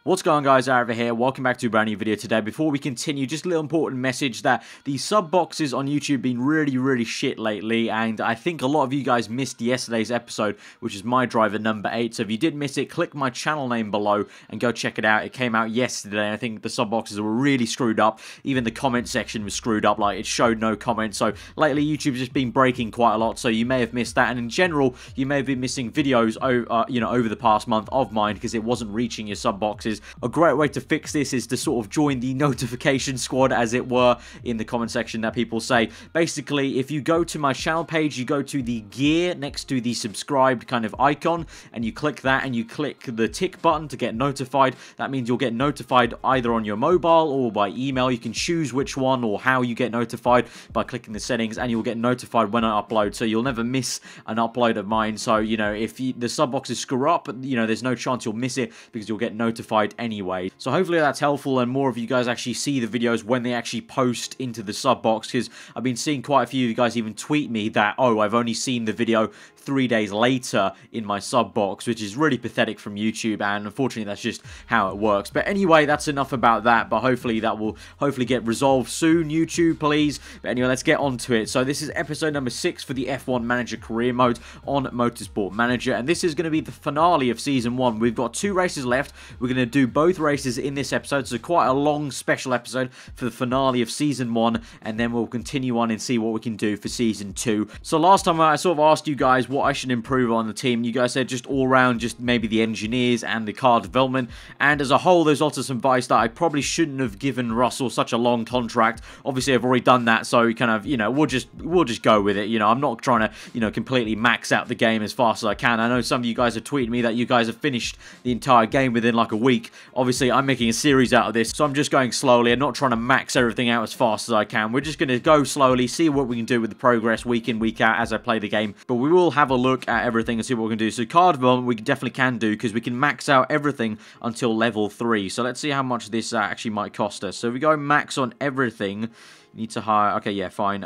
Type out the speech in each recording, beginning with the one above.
What's going on, guys? Aarava here. Welcome back to a brand new video today. Before we continue, just a little important message that the sub boxes on YouTube have been really shit lately, and I think a lot of you guys missed yesterday's episode, which is my driver number 8. So if you did miss it, click my channel name below and go check it out. It came out yesterday. I think the sub boxes were really screwed up. Even the comment section was screwed up, like it showed no comments. So lately YouTube's just been breaking quite a lot, so you may have missed that, and in general you may have been missing videos over the past month of mine because it wasn't reaching your sub boxes. A great way to fix this is to sort of join the notification squad, as it were, in the comment section that people say. Basically, if you go to my channel page, you go to the gear next to the subscribed kind of icon, and you click that, and you click the tick button to get notified. That means you'll get notified either on your mobile or by email. You can choose which one or how you get notified by clicking the settings, and you'll get notified when I upload, so you'll never miss an upload of mine. So, you know, if the sub boxes screw up, you know, there's no chance you'll miss it because you'll get notified anyway. So hopefully that's helpful and more of you guys actually see the videos when they actually post into the sub box, because I've been seeing quite a few of you guys even tweet me that, oh, I've only seen the video 3 days later in my sub box, which is really pathetic from YouTube, and unfortunately that's just how it works. But anyway, that's enough about that, but hopefully that will get resolved soon, YouTube, please. But anyway, let's get on to it. So this is episode number 6 for the F1 Manager career mode on Motorsport Manager, and this is going to be the finale of Season 1. We've got 2 races left. We're going to do both races in this episode, so quite a long special episode for the finale of Season 1, and then we'll continue on and see what we can do for Season 2. So last time I sort of asked you guys what I should improve on the team. You guys said just all round, just maybe the engineers and the car development, and as a whole there's also some advice that I probably shouldn't have given Russell such a long contract. Obviously I've already done that, so kind of, you know, we'll just go with it. You know, I'm not trying to, you know, completely max out the game as fast as I can. I know some of you guys have tweeted me that you guys have finished the entire game within like a week. Obviously I'm making a series out of this, so I'm just going slowly. I'm not trying to max everything out as fast as I can. We're just going to go slowly, see what we can do with the progress week in, week out as I play the game, but we will have a look at everything and see what we can do. So car development we definitely can do, because we can max out everything until level 3. So let's see how much this actually might cost us. So if we go max on everything, you need to hire, okay, yeah, fine.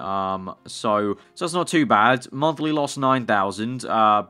So that's not too bad. Monthly loss 9,000,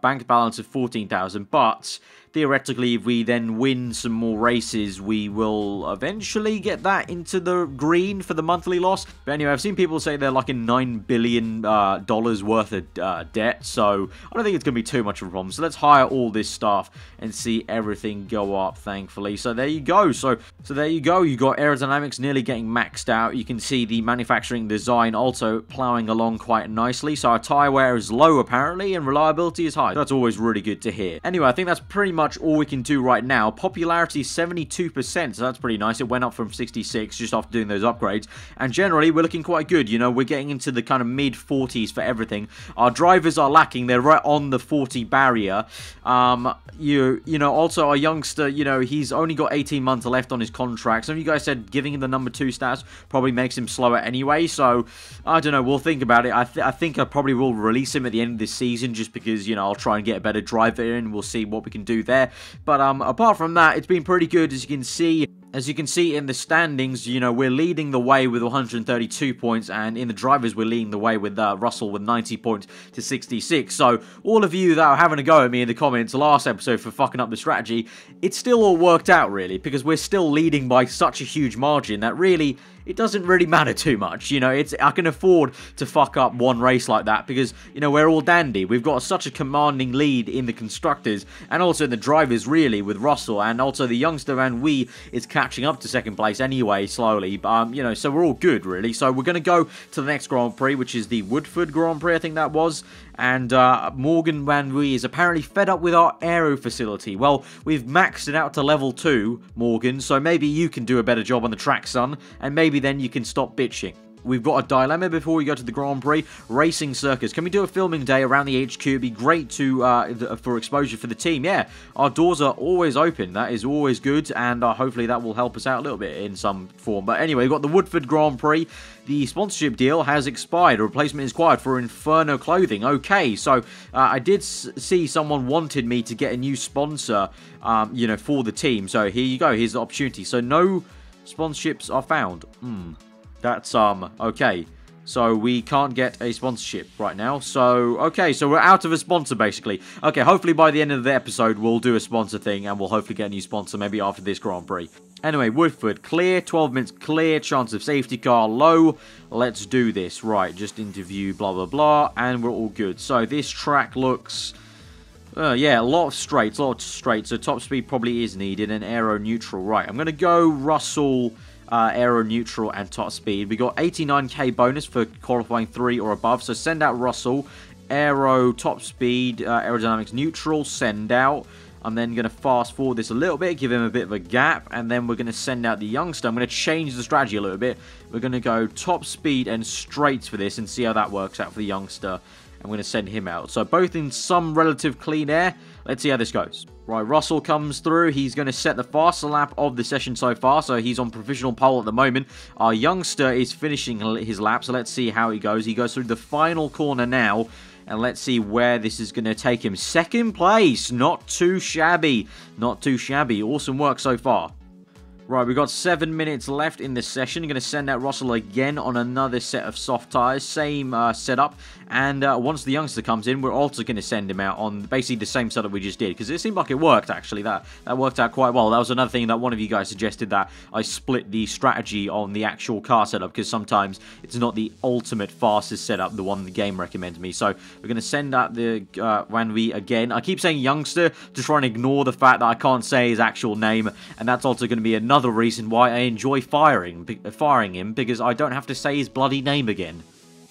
bank balance of 14,000, but theoretically, if we then win some more races, we will eventually get that into the green for the monthly loss. But anyway, I've seen people say they're like in $9 billion worth of debt, so I don't think it's going to be too much of a problem. So let's hire all this stuff and see everything go up, thankfully. So there you go. So there you go. You got aerodynamics nearly getting maxed out. You can see the manufacturing design also plowing along quite nicely. So our tire wear is low, apparently, and reliability is high. That's always really good to hear. Anyway, I think that's pretty much all we can do right now. Popularity 72%, so that's pretty nice. It went up from 66 just after doing those upgrades, and generally we're looking quite good. You know, we're getting into the kind of mid 40s for everything. Our drivers are lacking. They're right on the 40 barrier. You know, also our youngster, you know, he's only got 18 months left on his contract. Some of you guys said giving him the number 2 stats probably makes him slower anyway, so I don't know, we'll think about it. I think I probably will release him at the end of this season, just because, you know, I'll try and get a better driver in. We'll see what we can do there. But apart from that, it's been pretty good, as you can see. As you can see in the standings, you know, we're leading the way with 132 points, and in the drivers, we're leading the way with Russell with 90 points to 66. So, all of you that are having a go at me in the comments last episode for fucking up the strategy, it still all worked out, really, because we're still leading by such a huge margin that really, it doesn't really matter too much. You know, I can afford to fuck up one race like that because, you know, we're all dandy. We've got such a commanding lead in the constructors and also in the drivers, really, with Russell, and also the youngster and we is catching up to second place anyway, slowly. You know, so we're all good, really. So we're going to go to the next Grand Prix, which is the Woodford Grand Prix, I think that was. And Morgan Van Wee is apparently fed up with our aero facility. Well, we've maxed it out to level 2, Morgan, so maybe you can do a better job on the track, son, and maybe then you can stop bitching. We've got a dilemma before we go to the Grand Prix. Racing Circus. Can we do a filming day around the HQ? It'd be great to for exposure for the team. Yeah, our doors are always open. That is always good, and hopefully that will help us out a little bit in some form. But anyway, we've got the Woodford Grand Prix. The sponsorship deal has expired. A replacement is required for Inferno Clothing. Okay, so I did see someone wanted me to get a new sponsor, you know, for the team. So here you go. Here's the opportunity. So no sponsorships are found. That's, okay. So we can't get a sponsorship right now. So, okay, so we're out of a sponsor, basically. Okay, hopefully by the end of the episode, we'll do a sponsor thing, and we'll hopefully get a new sponsor, maybe after this Grand Prix. Anyway, Woodford, clear, 12 minutes clear, chance of safety car low. Let's do this. Right, just interview, blah, blah, blah, and we're all good. So this track looks... yeah, a lot of straights, so top speed probably is needed, and aero neutral. Right, I'm going to go Russell... aero neutral and top speed. We got 89k bonus for qualifying 3 or above, so send out Russell. Aero top speed, aerodynamics neutral, send out. I'm then going to fast forward this a little bit, give him a bit of a gap, and then we're going to send out the youngster. I'm going to change the strategy a little bit. We're going to go top speed and straights for this and see how that works out for the youngster. I'm going to send him out. So both in some relative clean air. Let's see how this goes. Right, Russell comes through. He's going to set the fastest lap of the session so far. So he's on provisional pole at the moment. Our youngster is finishing his lap. So let's see how he goes. He goes through the final corner now. And let's see where this is going to take him. Second place. Not too shabby. Not too shabby. Awesome work so far. Right, we've got 7 minutes left in this session. I'm going to send out Russell again on another set of soft tyres. Same setup. And once the youngster comes in, we're also going to send him out on basically the same setup we just did. Because it seemed like it worked, actually. That worked out quite well. That was another thing that one of you guys suggested, that I split the strategy on the actual car setup. Because sometimes it's not the ultimate fastest setup, the one the game recommends me. So we're going to send out the Wanwi again. I keep saying youngster to try and ignore the fact that I can't say his actual name. And that's also going to be another reason why I enjoy firing him, because I don't have to say his bloody name again.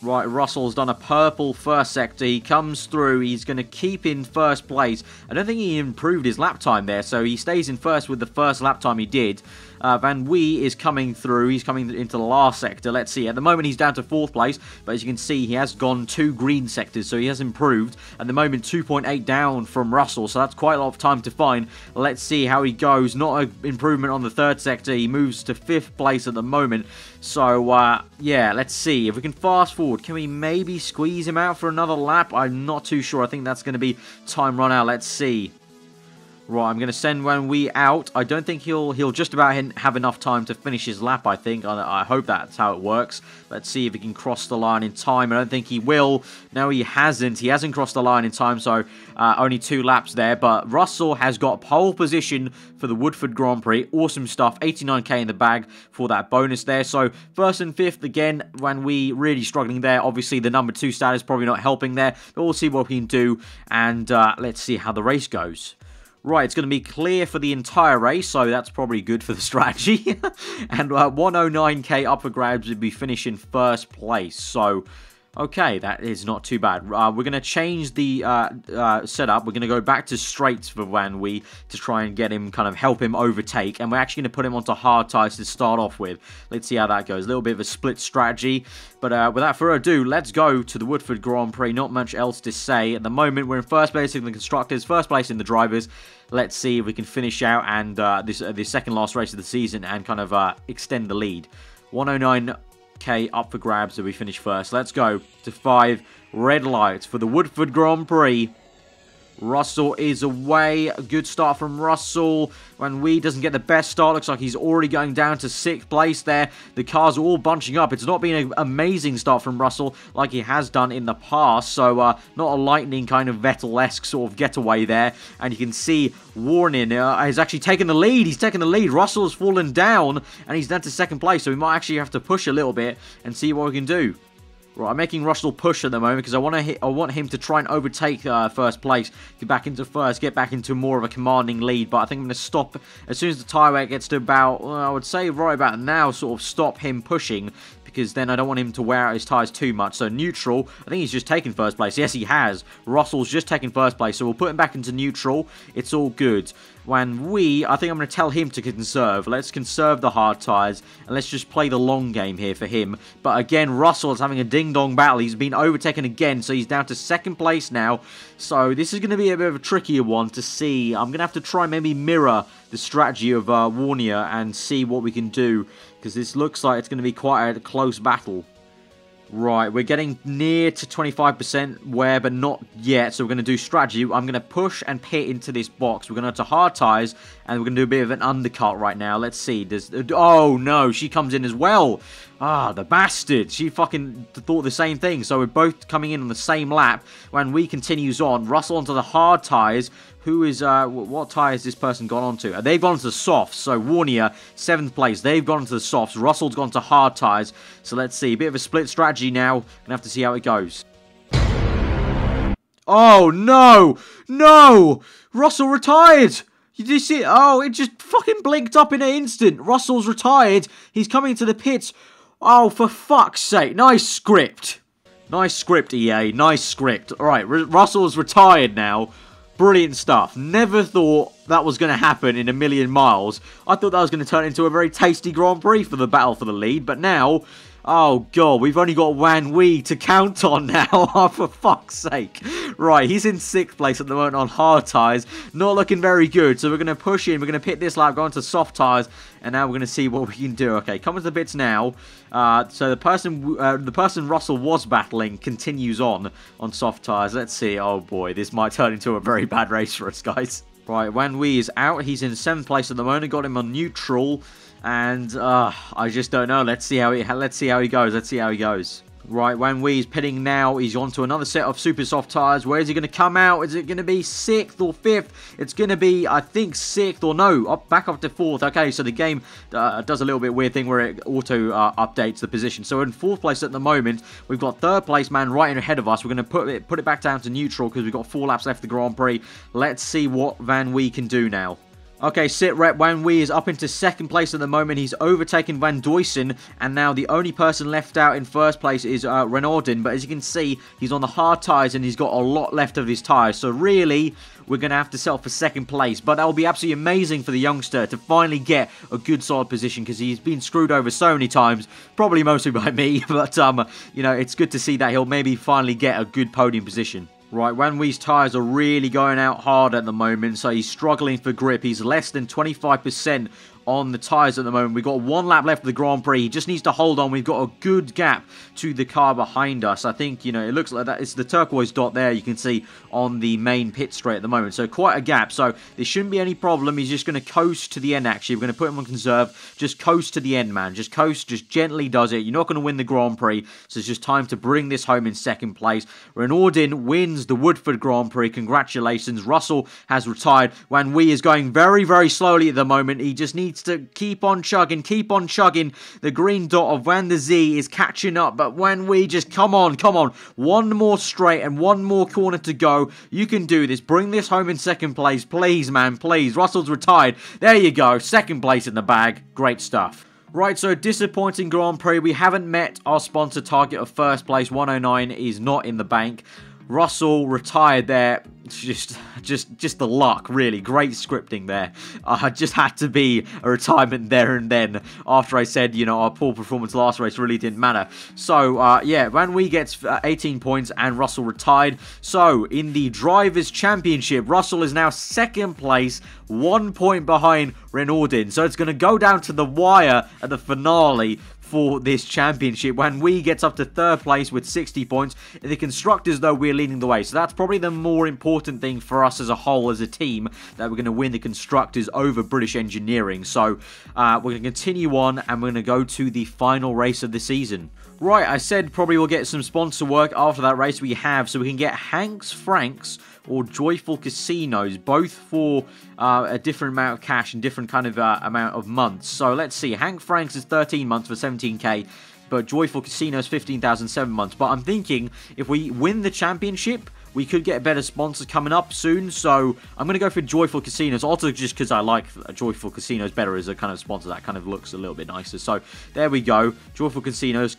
Right, Russell's done a purple first sector. He comes through. He's going to keep in first place. I don't think he improved his lap time there, so he stays in first with the first lap time he did. Van Wee is coming through. He's coming into the last sector. Let's see. At the moment, he's down to 4th place, but as you can see, he has gone 2 green sectors, so he has improved. At the moment, 2.8 down from Russell, so that's quite a lot of time to find. Let's see how he goes. Not an improvement on the 3rd sector. He moves to 5th place at the moment. So, yeah, let's see. If we can fast forward, can we maybe squeeze him out for another lap? I'm not too sure. I think that's going to be time run out. Let's see. Right, I'm going to send Wanwi out. I don't think he'll just about have enough time to finish his lap, I think. I hope that's how it works. Let's see if he can cross the line in time. I don't think he will. No, he hasn't. He hasn't crossed the line in time, so only 2 laps there. But Russell has got pole position for the Woodford Grand Prix. Awesome stuff. 89k in the bag for that bonus there. So 1st and 5th, again, Wanwi really struggling there. Obviously, the number 2 status probably not helping there. But we'll see what we can do. And let's see how the race goes. Right, it's going to be clear for the entire race, so that's probably good for the strategy. And 109k up for grabs would be finishing 1st place, so... Okay, that is not too bad. We're going to change the setup. We're going to go back to straights for Wanwi to try and get him, kind of help him overtake. And we're actually going to put him onto hard tyres to start off with. Let's see how that goes. A little bit of a split strategy. But without further ado, let's go to the Woodford Grand Prix. Not much else to say. At the moment, we're in 1st place in the constructors, 1st place in the drivers. Let's see if we can finish out and this 2nd last race of the season and kind of extend the lead. 109... Okay, up for grabs so we finish 1st. Let's go to 5 red lights for the Woodford Grand Prix. Russell is away. A good start from Russell. Wanwi doesn't get the best start. Looks like he's already going down to 6th place there. The cars are all bunching up. It's not been an amazing start from Russell like he has done in the past. So, not a lightning kind of Vettel-esque sort of getaway there. And you can see Warning has actually taken the lead. He's taken the lead. Russell has fallen down and he's down to 2nd place. So we might actually have to push a little bit and see what we can do. Right, I'm making Russell push at the moment because I want him to try and overtake 1st place, get back into 1st, get back into more of a commanding lead. But I think I'm going to stop as soon as the tyre weight gets to about, well, I would say right about now, sort of stop him pushing, because then I don't want him to wear out his tyres too much. So neutral, I think he's just taken 1st place. Yes, he has. Russell's just taken 1st place, so we'll put him back into neutral. It's all good. Wanwi, I think I'm going to tell him to conserve. Let's conserve the hard tyres, and let's just play the long game here for him. But again, Russell is having a ding-dong battle. He's been overtaken again, so he's down to 2nd place now. So this is going to be a bit of a trickier one to see. I'm going to have to try and maybe mirror the strategy of Warnier and see what we can do, because this looks like it's going to be quite a close battle. Right, we're getting near to 25% wear, but not yet, so we're going to do strategy. I'm going to push and pit into this box. We're going to hard tyres, and we're going to do a bit of an undercut right now. Let's see. Oh, no, she comes in as well. Ah, the bastard. She fucking thought the same thing. So we're both coming in on the same lap. When we continues on, Russell onto the hard tyres. Who is, what tyre has this person gone on to? They've gone to the softs. So Warnier, 7th place. They've gone to the softs. Russell's gone to hard tyres. So let's see. A bit of a split strategy now. Gonna have to see how it goes. Oh, no! No! Russell retired! Did you see it? Oh, it just fucking blinked up in an instant. Russell's retired. He's coming to the pits. Oh, for fuck's sake. Nice script. Nice script, EA. Nice script. Alright, Russell's retired now. Brilliant stuff. Never thought that was going to happen in a million miles. I thought that was going to turn into a very tasty Grand Prix for the battle for the lead. But now, oh god, we've only got Wan Wee to count on now. Oh, for fuck's sake. Right, he's in 6th place at the moment on hard tyres. Not looking very good. So we're going to push in. We're going to pit this lap, go into soft tyres. And now we're going to see what we can do. Okay, coming to the pits now. So the person Russell was battling continues on soft tyres. Let's see. Oh boy, this might turn into a very bad race for us, guys. Right, Wan Wee is out. He's in 7th place at the moment. Got him on neutral. And I just don't know. Let's see how he goes. Right, Wan Wee's pitting now. He's on to another set of super soft tyres. Where is he going to come out? Is it going to be 6th or 5th? It's going to be, I think, 6th or no, back up to 4th. Okay, so the game does a little bit weird thing where it auto updates the position. So we're in 4th place at the moment. We've got 3rd place man right ahead of us. We're going to put it back down to neutral because we've got 4 laps left of the Grand Prix. Let's see what Wan Wee can do now. Okay, sit rep, Wan Wee is up into 2nd place at the moment. He's overtaken Van Duysen, and now the only person left out in 1st place is Renaudin. But as you can see, he's on the hard tyres, and he's got a lot left of his tyres. So really, we're going to have to settle for 2nd place. But that will be absolutely amazing for the youngster to finally get a good solid position, because he's been screwed over so many times, probably mostly by me. But, you know, it's good to see that he'll maybe finally get a good podium position. Right, Wan Wee's tyres are really going out hard at the moment, so he's struggling for grip. He's less than 25% on the tyres at the moment. We've got 1 lap left of the Grand Prix. He just needs to hold on. We've got a good gap to the car behind us. I think, you know, it looks like that. It's the turquoise dot there you can see on the main pit straight at the moment. So quite a gap. So there shouldn't be any problem. He's just going to coast to the end, actually. We're going to put him on conserve. Just coast to the end, man. Just coast. Just gently does it. You're not going to win the Grand Prix. So it's just time to bring this home in 2nd place. Renaudin wins the Woodford Grand Prix. Congratulations. Russell has retired. Wan Wee is going very, very slowly at the moment. He just needs to keep on chugging, keep on chugging. The green dot of Van der Zee is catching up, but Wan Wee, just come on. 1 more straight and 1 more corner to go. You can do this. Bring this home in 2nd place. Please, man, please. Russell's retired. There you go. 2nd place in the bag. Great stuff. Right, so disappointing Grand Prix. We haven't met our sponsor target of 1st place. 109 is not in the bank. Russell retired there. Just the luck, really. Great scripting there. Just had to be a retirement there and then after I said, you know, our poor performance last race really didn't matter. So, yeah, Wan Wee gets 18 points and Russell retired. So, in the Drivers' Championship, Russell is now 2nd place, 1 point behind Renaudin. So, it's going to go down to the wire at the finale for this championship. Wan Wee gets up to 3rd place with 60 points. In the constructors, though, we're leading the way. So that's probably the more important thing for us as a whole, as a team, that we're going to win the constructors over British Engineering. So we're going to continue on, and we're going to go to the final race of the season. Right, I said probably we'll get some sponsor work after that race. We have, so we can get Hanks Franks or Joyful Casinos, both for a different amount of cash and different kind of amount of months. So let's see, Hank Franks is 13 months for 17k, but Joyful Casinos 15,007 months. But I'm thinking if we win the championship, we could get better sponsors coming up soon, so I'm going to go for Joyful Casinos, also just because I like Joyful Casinos better as a kind of sponsor. That kind of looks a little bit nicer. So there we go. Joyful Casinos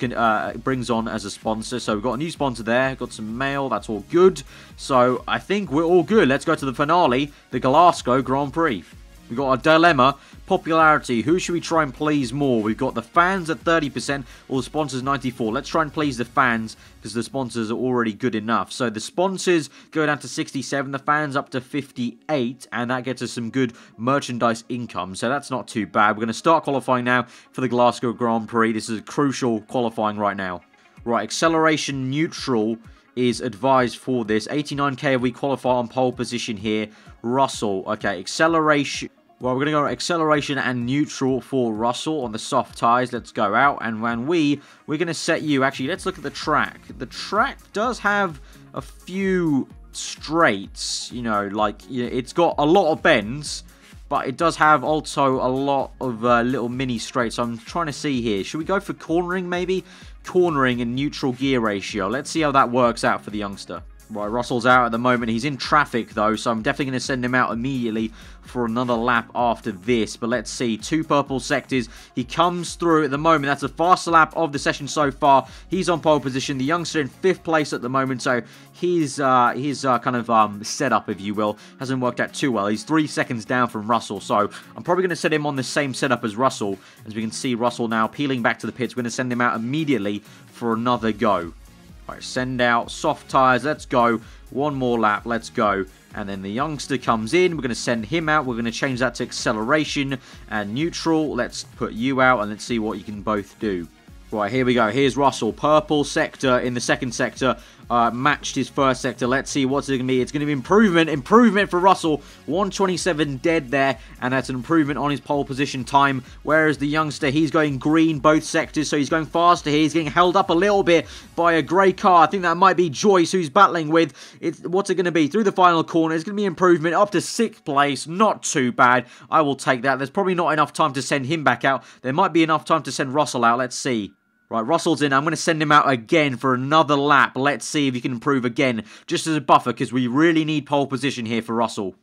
brings on as a sponsor. So we've got a new sponsor there, got some mail, that's all good. So I think we're all good. Let's go to the finale, the Glasgow Grand Prix. We've got a dilemma. Popularity. Who should we try and please more? We've got the fans at 30% or the sponsors 94%. Let's try and please the fans because the sponsors are already good enough. So the sponsors go down to 67%, the fans up to 58%, and that gets us some good merchandise income. So that's not too bad. We're going to start qualifying now for the Glasgow Grand Prix. This is a crucial qualifying right now. Right, acceleration neutral is advised for this. 89k if we qualify on pole position here. Russell, okay, acceleration. Well, we're going to go acceleration and neutral for Russell on the soft tyres. Let's go out. And when we're going to set you... Actually, let's look at the track. The track does have a few straights. You know, like, it's got a lot of bends. But it does have also a lot of little mini straights. So I'm trying to see here. Should we go for cornering, maybe? Cornering and neutral gear ratio. Let's see how that works out for the youngster. Right, Russell's out at the moment. He's in traffic, though, so I'm definitely going to send him out immediately for another lap after this. But let's see. 2 purple sectors. He comes through at the moment. That's the fastest lap of the session so far. He's on pole position. The youngster in 5th place at the moment, so his kind of setup, if you will, hasn't worked out too well. He's 3 seconds down from Russell, so I'm probably going to set him on the same setup as Russell. As we can see, Russell now peeling back to the pits. We're going to send him out immediately for another go. Right, send out soft tyres, let's go. One more lap, let's go. And then the youngster comes in, we're going to send him out. We're going to change that to acceleration and neutral. Let's put you out and let's see what you can both do. Right, here we go. Here's Russell. Purple sector in the second sector. Matched his first sector. Let's see what's it going to be. It's going to be improvement. Improvement for Russell. 127 dead there. And that's an improvement on his pole position time. Whereas the youngster, he's going green both sectors. So he's going faster here. He's getting held up a little bit by a grey car. I think that might be Joyce who he's battling with. What's it going to be? Through the final corner. It's going to be improvement up to 6th place. Not too bad. I will take that. There's probably not enough time to send him back out. There might be enough time to send Russell out. Let's see. Right, Russell's in. I'm going to send him out again for another lap. Let's see if he can improve again, just as a buffer, because we really need pole position here for Russell.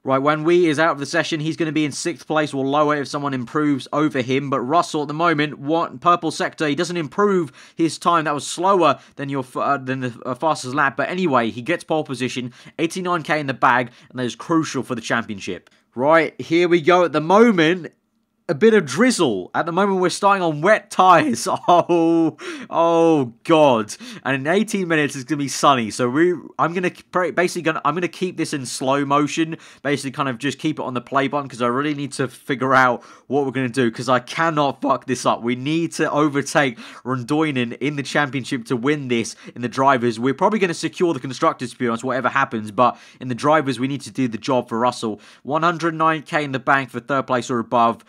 Right, when Wee is out of the session, he's going to be in 6th place or lower if someone improves over him. But Russell, at the moment, purple sector, he doesn't improve his time. That was slower than the fastest lap. But anyway, he gets pole position, 89k in the bag, and that is crucial for the championship. Right, here we go. At the moment, a bit of drizzle. At the moment, we're starting on wet tyres. Oh God! And in 18 minutes, it's gonna be sunny. So I'm gonna keep this in slow motion. Basically, kind of just keep it on the play button because I really need to figure out what we're gonna do because I cannot fuck this up. We need to overtake Rondoinen in the championship to win this. In the drivers, we're probably gonna secure the constructors, to be honest, whatever happens. But in the drivers, we need to do the job for Russell. 109k in the bank for 3rd place or above.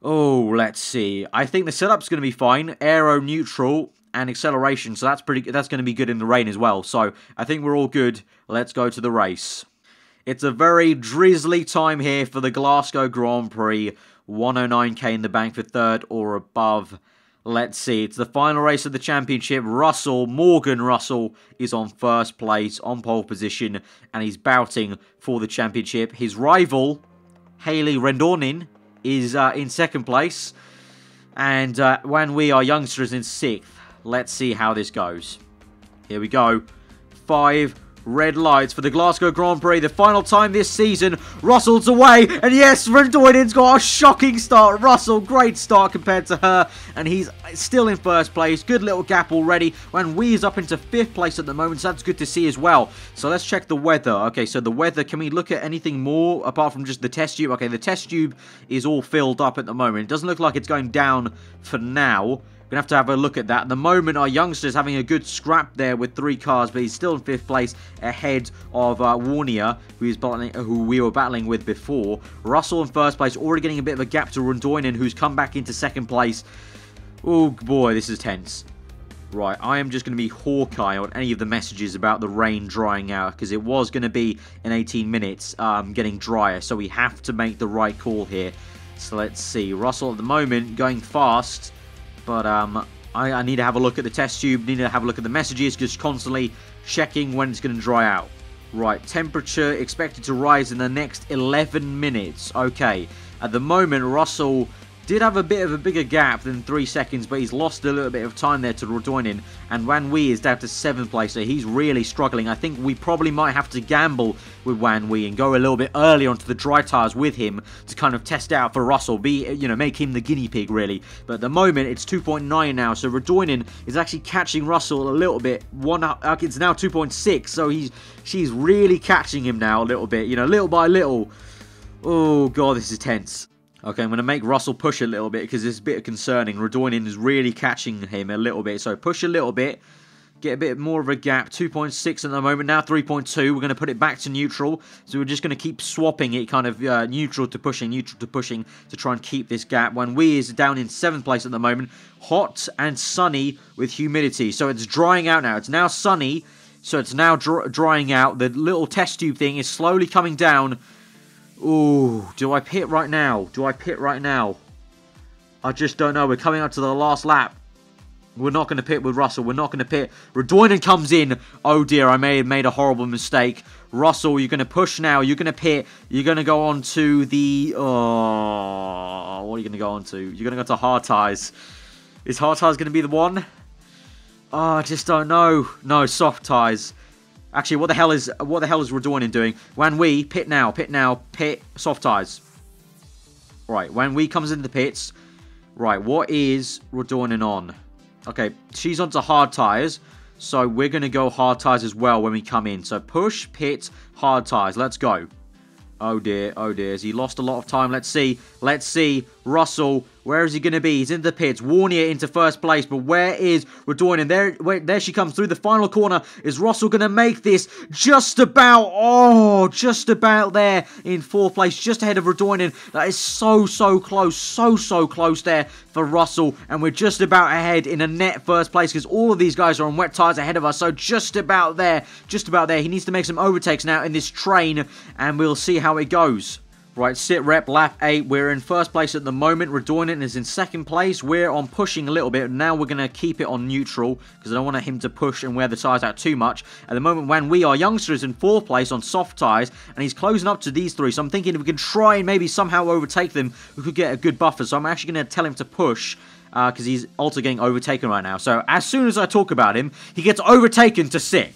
Oh, let's see. I think the setup's going to be fine. Aero, neutral, and acceleration. So that's going to be good in the rain as well. So I think we're all good. Let's go to the race. It's a very drizzly time here for the Glasgow Grand Prix. 109k in the bank for 3rd or above. Let's see. It's the final race of the championship. Morgan Russell, is on 1st place, on pole position, and he's bouting for the championship. His rival, Haley Rondoinen, is in 2nd place, and when we are youngsters in 6th. Let's see how this goes. Here we go. 5 red lights for the Glasgow Grand Prix, the final time this season. Russell's away, and yes, Rondoinen's got a shocking start. Russell, great start compared to her, and he's still in 1st place. Good little gap already. When Wee is up into 5th place at the moment, so that's good to see as well. So let's check the weather. Okay, so the weather, can we look at anything more apart from just the test tube? Okay, the test tube is all filled up at the moment. It doesn't look like it's going down for now. We're going to have a look at that. At the moment, our youngster's having a good scrap there with 3 cars, but he's still in 5th place ahead of Warnier, who we were battling with before. Russell in 1st place, already getting a bit of a gap to Rondoinen, who's come back into 2nd place. Oh boy, this is tense. Right, I am just going to be Hawkeye on any of the messages about the rain drying out, because it was going to be in 18 minutes getting drier, so we have to make the right call here. So let's see. Russell at the moment going fast. But I need to have a look at the test tube, need to have a look at the messages, just constantly checking when it's going to dry out. Right, temperature expected to rise in the next 11 minutes. Okay, at the moment, Russell did have a bit of a bigger gap than 3 seconds, but he's lost a little bit of time there to Rondoinen. And Wan Wee is down to 7th place, so he's really struggling. I think we probably might have to gamble with Wan Wee and go a little bit early onto the dry tyres with him to kind of test out for Russell. Make him the guinea pig, really. But at the moment, it's 2.9 now, so Rondoinen is actually catching Russell a little bit. It's now 2.6, so she's really catching him now a little bit, little by little. Oh, God, this is tense. Okay, I'm going to make Russell push a little bit because it's a bit concerning. Rondoinen is really catching him a little bit. So push a little bit. get a bit more of a gap. 2.6 at the moment, now 3.2. We're going to put it back to neutral. So we're just going to keep swapping it kind of neutral to pushing to try and keep this gap. When we is down in 7th place at the moment. Hot and sunny with humidity. So it's drying out now. It's now sunny. So it's now drying out. The little test tube thing is slowly coming down. Ooh, do I pit right now? I just don't know. We're coming up to the last lap. We're not going to pit with Russell. We're not going to pit. Redoinen comes in. Oh dear, I may have made a horrible mistake. Russell, you're going to push now. You're going to pit. You're going to go on to the... Oh, what are you going to go on to? You're going to go to hard tyres. Is hard tyres going to be the one? Oh, I just don't know. No, soft tyres. Actually, what the hell is Redoinen doing? When we pit now, pit soft tyres. Right, when we comes into the pits. Right, what is Redoinen on? Okay, she's onto hard tyres. So we're going to go hard tyres as well when we come in. So push, pit, hard tyres. Let's go. Oh dear, oh dear. Has he lost a lot of time? Let's see. Let's see. Russell, where is he going to be? He's in the pits. Warnier into first place. But where is Redoinen? There she comes through the final corner. Is Russell going to make this? Just about. Oh, just about there in 4th place. Just ahead of Redoinen. That is so close. So close there for Russell. And we're just about ahead in a net first place. Because all of these guys are on wet tyres ahead of us. So just about there. Just about there. He needs to make some overtakes now in this train. And we'll see how it goes. Right, sit rep, lap 8. We're in first place at the moment. Redoinen is in 2nd place. We're on pushing a little bit. Now we're going to keep it on neutral because I don't want him to push and wear the tyres out too much. At the moment, when we are youngsters in 4th place on soft tyres, and he's closing up to these 3. So I'm thinking if we can try and maybe somehow overtake them, we could get a good buffer. So I'm actually going to tell him to push because he's also getting overtaken right now. So as soon as I talk about him, he gets overtaken to 6th.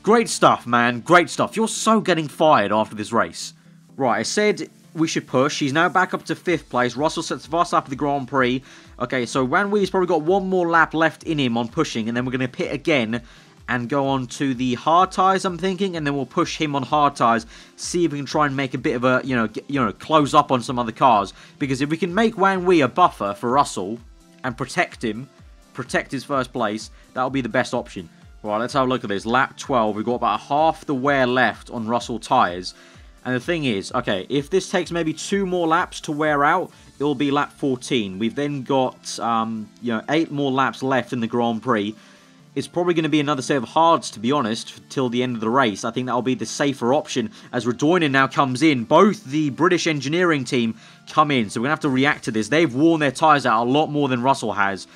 Great stuff, man. Great stuff. You're so getting fired after this race. Right, I said we should push. He's now back up to 5th place. Russell sets the first lap of the Grand Prix. Okay, so Wanwee's probably got one more lap left in him on pushing, and then we're going to pit again and go on to the hard tyres, I'm thinking, and then we'll push him on hard tyres, see if we can try and make a bit of a, close up on some other cars. Because if we can make Wanwee a buffer for Russell and protect him, protect his first place, that'll be the best option. Right, let's have a look at this. Lap 12, we've got about half the wear left on Russell tyres. And the thing is, okay, if this takes maybe 2 more laps to wear out, it will be lap 14. We've then got, 8 more laps left in the Grand Prix. It's probably going to be another set of hards, to be honest, till the end of the race. I think that'll be the safer option as Redoinen now comes in. Both the British engineering team come in, so we're going to have to react to this. They've worn their tyres out a lot more than Russell has.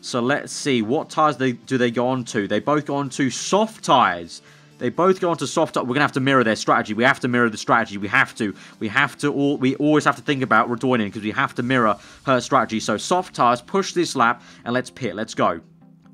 So let's see, what tyres do they go on to? They both go on to soft tyres. They both go on to soft tyres. We're going to have to mirror their strategy. We have to mirror the strategy. We always have to think about Redoinen because we have to mirror her strategy. So soft tyres, push this lap, and let's pit. Let's go.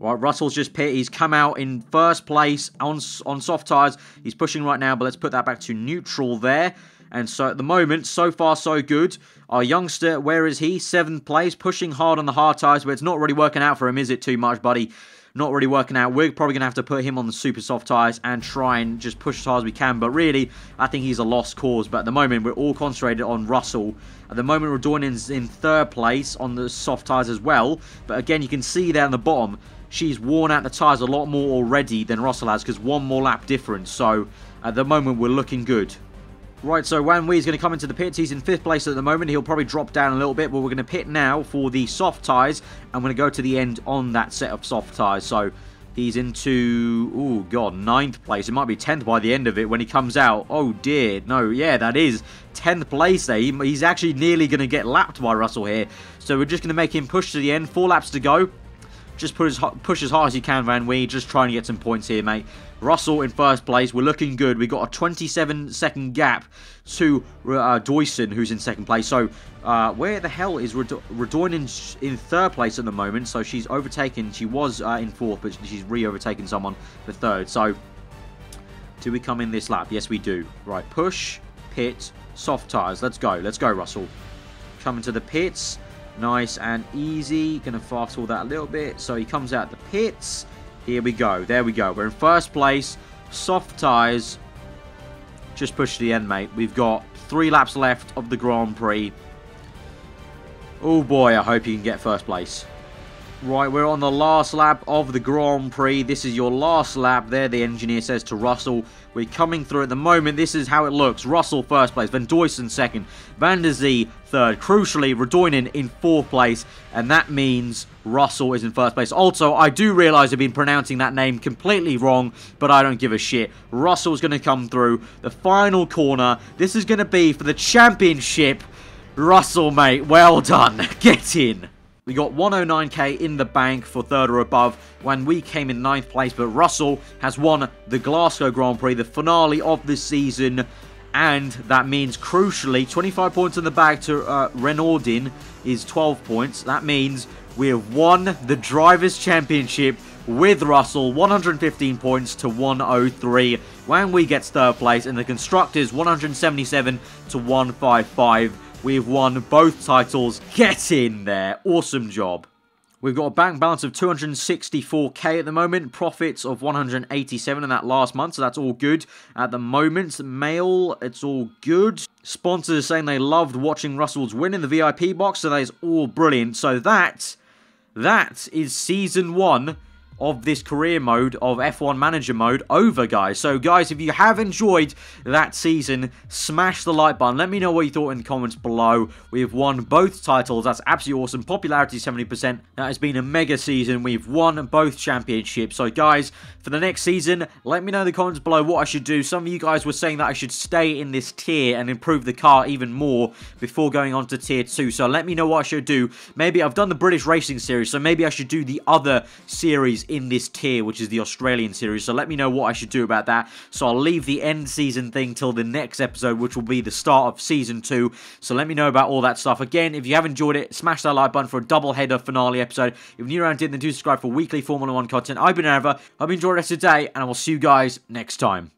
Right, Russell's just pit. He's come out in first place on soft tyres. He's pushing right now, but let's put that back to neutral there. And so at the moment, so far so good. Our youngster, where is he? 7th place, pushing hard on the hard tyres, but it's not really working out for him, is it, too much, buddy? Not really working out. We're probably going to have to put him on the super soft tyres and try and just push as hard as we can. But really, I think he's a lost cause. But at the moment, we're all concentrated on Russell. At the moment, Redoinen's in 3rd place on the soft tyres as well. But again, you can see there on the bottom, she's worn out the tyres a lot more already than Russell has because 1 more lap difference. So at the moment, we're looking good. Right, so Wanwee is going to come into the pits. He's in 5th place at the moment. He'll probably drop down a little bit, but we're going to pit now for the soft tyres. I'm going to go to the end on that set of soft tyres. So he's into, oh god, 9th place. It might be 10th by the end of it when he comes out. Oh dear, no, yeah, that is 10th place there. He's actually nearly going to get lapped by Russell here. So we're just going to make him push to the end. 4 laps to go. Just push as hard as you can, Wanwee. Just trying to get some points here, mate. Russell in 1st place. We're looking good. We got a 27-second gap to Doyson, who's in 2nd place. So, where the hell is Redoinen in 3rd place at the moment? So, she's overtaken. She was in 4th, but she's re-overtaken someone for 3rd. So, do we come in this lap? Yes, we do. Right, push, pit, soft tyres. Let's go. Let's go, Russell. Coming to the pits. Nice and easy. Going to fast all that a little bit. So, he comes out the pits. Here we go. There we go. We're in 1st place. Soft tyres. Just push to the end, mate. We've got 3 laps left of the Grand Prix. Oh, boy. I hope you can get 1st place. Right, we're on the last lap of the Grand Prix. This is your last lap there, the engineer says to Russell. We're coming through at the moment. This is how it looks. Russell first place, Van Duysen second, Van der Zee third. Crucially, Radoinen in fourth place, and that means Russell is in first place. Also, I do realise I've been pronouncing that name completely wrong, but I don't give a shit. Russell's going to come through the final corner. This is going to be for the championship. Russell, mate, well done. Get in. We got 109k in the bank for third or above when we came in ninth place, but Russell has won the Glasgow Grand Prix, the finale of the season, and that means, crucially, 25 points in the bag to Renaudin is 12 points. That means we have won the Drivers' Championship with Russell, 115 points to 103 when we get third place, and the Constructors, 177 to 155. We've won both titles. Get in there. Awesome job. We've got a bank balance of 264k at the moment. Profits of 187 in that last month. So that's all good at the moment. Mail, it's all good. Sponsors are saying they loved watching Russell's win in the VIP box. So that is all brilliant. So that is Season 1 of this career mode of F1 Manager mode over, guys. So, guys, if you have enjoyed that season, smash the like button. Let me know what you thought in the comments below. We have won both titles. That's absolutely awesome. Popularity 70%. That has been a mega season. We've won both championships. So, guys, for the next season, let me know in the comments below what I should do. Some of you guys were saying that I should stay in this tier and improve the car even more before going on to tier 2. So, let me know what I should do. Maybe I've done the British Racing Series, so maybe I should do the other series in this tier, which is the Australian series. So let me know what I should do about that. So I'll leave the end season thing till the next episode, which will be the start of season 2. So let me know about all that stuff. Again, if you have enjoyed it, smash that like button for a double header finale episode. If you're new around here, then do subscribe for weekly Formula 1 content. I've been aarava. Hope you enjoyed the rest of the day, and I will see you guys next time.